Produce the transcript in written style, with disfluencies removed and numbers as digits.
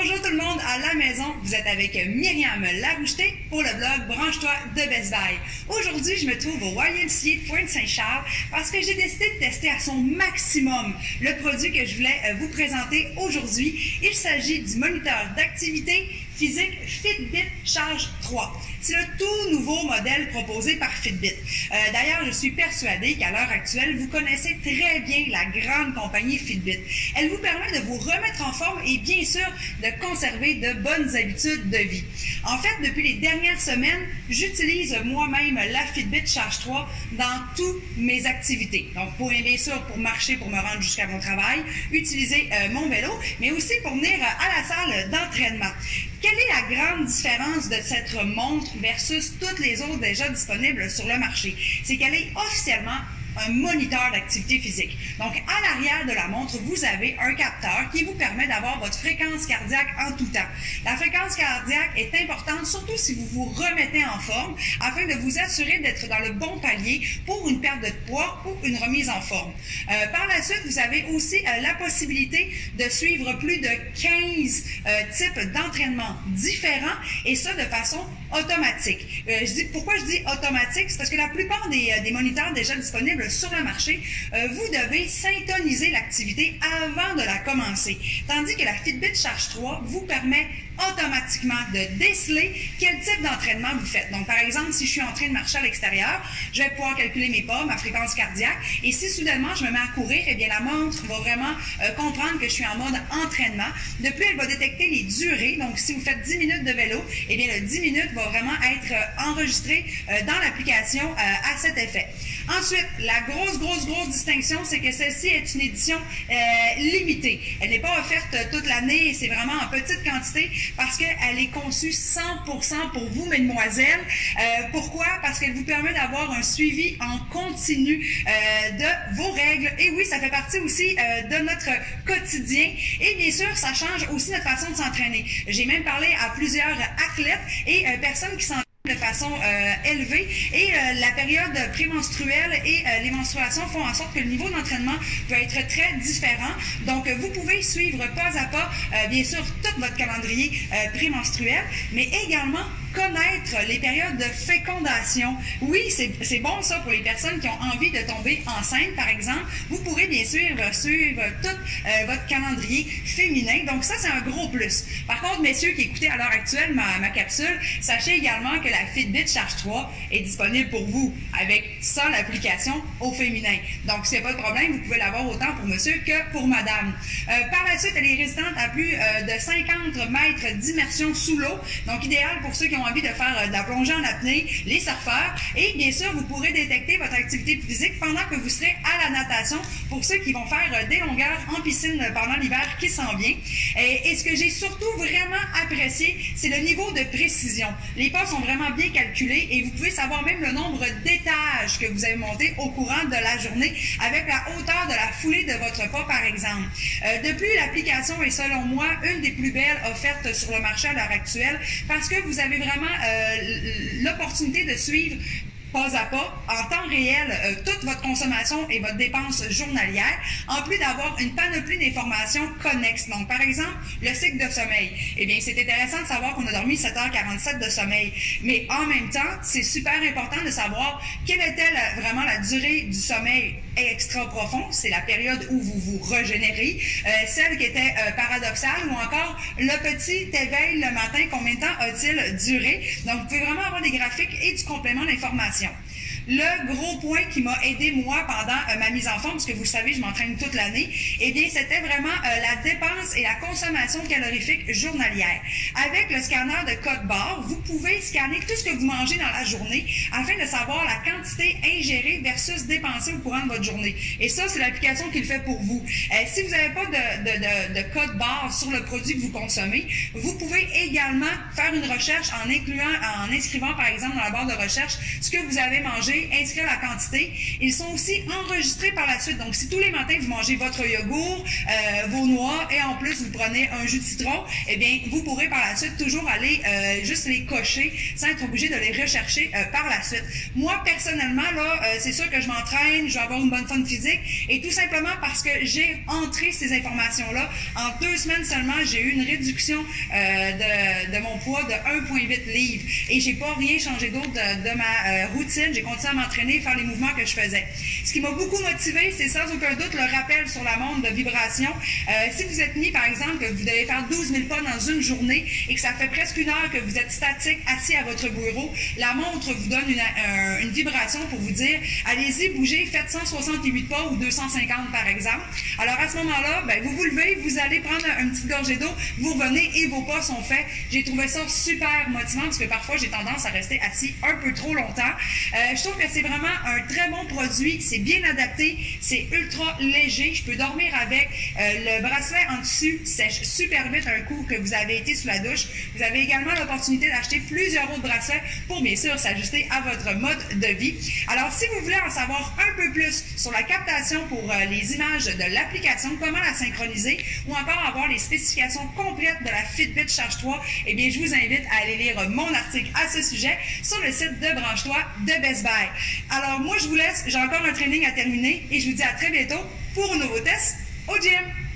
Bonjour tout le monde à la maison, vous êtes avec Myriam Laroucheté pour le blog Branche-toi de Best Buy. Aujourd'hui, je me trouve au YMCA Pointe-Saint-Charles parce que j'ai décidé de tester à son maximum le produit que je voulais vous présenter aujourd'hui. Il s'agit du moniteur d'activité physique Fitbit Charge 3. C'est le tout nouveau modèle proposé par Fitbit. D'ailleurs, je suis persuadée qu'à l'heure actuelle, vous connaissez très bien la grande compagnie Fitbit. Elle vous permet de vous remettre en forme et bien sûr de conserver de bonnes habitudes de vie. En fait, depuis les dernières semaines, j'utilise moi-même la Fitbit Charge 3 dans toutes mes activités. Donc, bien sûr, pour marcher, pour me rendre jusqu'à mon travail, utiliser mon vélo, mais aussi pour venir à la salle d'entraînement. Quelle est la grande différence de cette montre versus toutes les autres déjà disponibles sur le marché? C'est qu'elle est officiellement un moniteur d'activité physique. Donc, à l'arrière de la montre, vous avez un capteur qui vous permet d'avoir votre fréquence cardiaque en tout temps. La fréquence cardiaque est importante, surtout si vous vous remettez en forme, afin de vous assurer d'être dans le bon palier pour une perte de poids ou une remise en forme. Par la suite, vous avez aussi la possibilité de suivre plus de 15 types d'entraînements différents, et ça de façon automatique. Pourquoi je dis automatique? C'est parce que la plupart des moniteurs déjà disponibles sur le marché, vous devez syntoniser l'activité avant de la commencer. Tandis que la Fitbit Charge 3 vous permet automatiquement de déceler quel type d'entraînement vous faites. Donc, par exemple, si je suis en train de marcher à l'extérieur, je vais pouvoir calculer mes pas, ma fréquence cardiaque, et si soudainement je me mets à courir, eh bien la montre va vraiment comprendre que je suis en mode entraînement. De plus, elle va détecter les durées. Donc, si vous faites 10 minutes de vélo, eh bien le 10 minutes va vraiment être enregistré dans l'application à cet effet. Ensuite, la grosse distinction, c'est que celle-ci est une édition limitée. Elle n'est pas offerte toute l'année et c'est vraiment en petite quantité parce qu'elle est conçue 100% pour vous, mesdemoiselles. Pourquoi? Parce qu'elle vous permet d'avoir un suivi en continu de vos règles. Et oui, ça fait partie aussi de notre quotidien. Et bien sûr, ça change aussi notre façon de s'entraîner. J'ai même parlé à plusieurs athlètes et personnes qui s'entraînent de façon élevée et la période prémenstruelle et les menstruations font en sorte que le niveau d'entraînement peut être très différent. Donc, vous pouvez suivre pas à pas, bien sûr, tout votre calendrier prémenstruel, mais également connaître les périodes de fécondation. Oui, c'est bon ça pour les personnes qui ont envie de tomber enceinte, par exemple. Vous pourrez bien sûr suivre tout votre calendrier féminin. Donc ça, c'est un gros plus. Par contre, messieurs qui écoutez à l'heure actuelle ma capsule, sachez également que la Fitbit Charge 3 est disponible pour vous sans l'application au féminin. Donc, s'il n'y a pas de problème, vous pouvez l'avoir autant pour monsieur que pour madame. Par la suite, elle est résistante à plus de 50 mètres d'immersion sous l'eau. Donc, idéal pour ceux qui ont envie de faire de la plongée en apnée, les surfeurs. Et bien sûr, vous pourrez détecter votre activité physique pendant que vous serez à la natation pour ceux qui vont faire des longueurs en piscine pendant l'hiver qui s'en vient. Et ce que j'ai surtout vraiment apprécié, c'est le niveau de précision. Les pas sont vraiment bien calculés et vous pouvez savoir même le nombre d'étages que vous avez monté au courant de la journée avec la hauteur de la foulée de votre pas, par exemple. De plus, l'application est selon moi une des plus belles offertes sur le marché à l'heure actuelle parce que vous avez vraiment l'opportunité de suivre pas à pas, en temps réel, toute votre consommation et votre dépense journalière, en plus d'avoir une panoplie d'informations connexes. Donc, par exemple, le cycle de sommeil. Eh bien, c'est intéressant de savoir qu'on a dormi 7h47 de sommeil. Mais en même temps, c'est super important de savoir quelle était vraiment la durée du sommeil extra profond. C'est la période où vous vous régénérez. Celle qui était paradoxale ou encore le petit éveil le matin, combien de temps a-t-il duré? Donc, vous pouvez vraiment avoir des graphiques et du complément d'information. Le gros point qui m'a aidé, moi, pendant ma mise en forme, parce que vous le savez, je m'entraîne toute l'année, eh bien, c'était vraiment la dépense et la consommation calorifique journalière. Avec le scanner de code barre, vous pouvez scanner tout ce que vous mangez dans la journée afin de savoir la quantité ingérée versus dépensée au courant de votre journée. Et ça, c'est l'application qui le fait pour vous. Si vous n'avez pas de code barre sur le produit que vous consommez, vous pouvez également faire une recherche en inscrivant, par exemple, dans la barre de recherche, ce que vous avez mangé manger, inscrire la quantité. Ils sont aussi enregistrés par la suite. Donc, si tous les matins, vous mangez votre yogourt, vos noix et en plus, vous prenez un jus de citron, eh bien, vous pourrez par la suite toujours aller juste les cocher sans être obligé de les rechercher par la suite. Moi, personnellement, là, c'est sûr que je m'entraîne, je vais avoir une bonne forme physique et tout simplement parce que j'ai entré ces informations-là. En 2 semaines seulement, j'ai eu une réduction de mon poids de 1,8 livres et j'ai pas rien changé d'autre de ma routine. J'ai continué à m'entraîner, faire les mouvements que je faisais. Ce qui m'a beaucoup motivée, c'est sans aucun doute le rappel sur la montre de vibration. Si vous êtes mis, par exemple, que vous devez faire 12 000 pas dans une journée et que ça fait presque 1 heure que vous êtes statique, assis à votre bureau, la montre vous donne une vibration pour vous dire, allez-y, bougez, faites 168 pas ou 250 par exemple. Alors à ce moment-là, ben, vous vous levez, vous allez prendre une petite gorgée d'eau, vous revenez et vos pas sont faits. J'ai trouvé ça super motivant parce que parfois j'ai tendance à rester assis un peu trop longtemps. Je trouve que c'est vraiment un très bon produit, c'est bien adapté, c'est ultra léger, je peux dormir avec. Le bracelet en dessus sèche super vite un coup que vous avez été sous la douche. Vous avez également l'opportunité d'acheter plusieurs autres bracelets pour bien sûr s'ajuster à votre mode de vie. Alors si vous voulez en savoir un peu plus sur la captation pour les images de l'application, comment la synchroniser ou encore avoir les spécifications complètes de la Fitbit Charge 3, eh bien je vous invite à aller lire mon article à ce sujet sur le site de Branche-toi de Best Buy. Alors moi je vous laisse, j'ai encore un training à terminer et je vous dis à très bientôt pour un nouveau test au gym.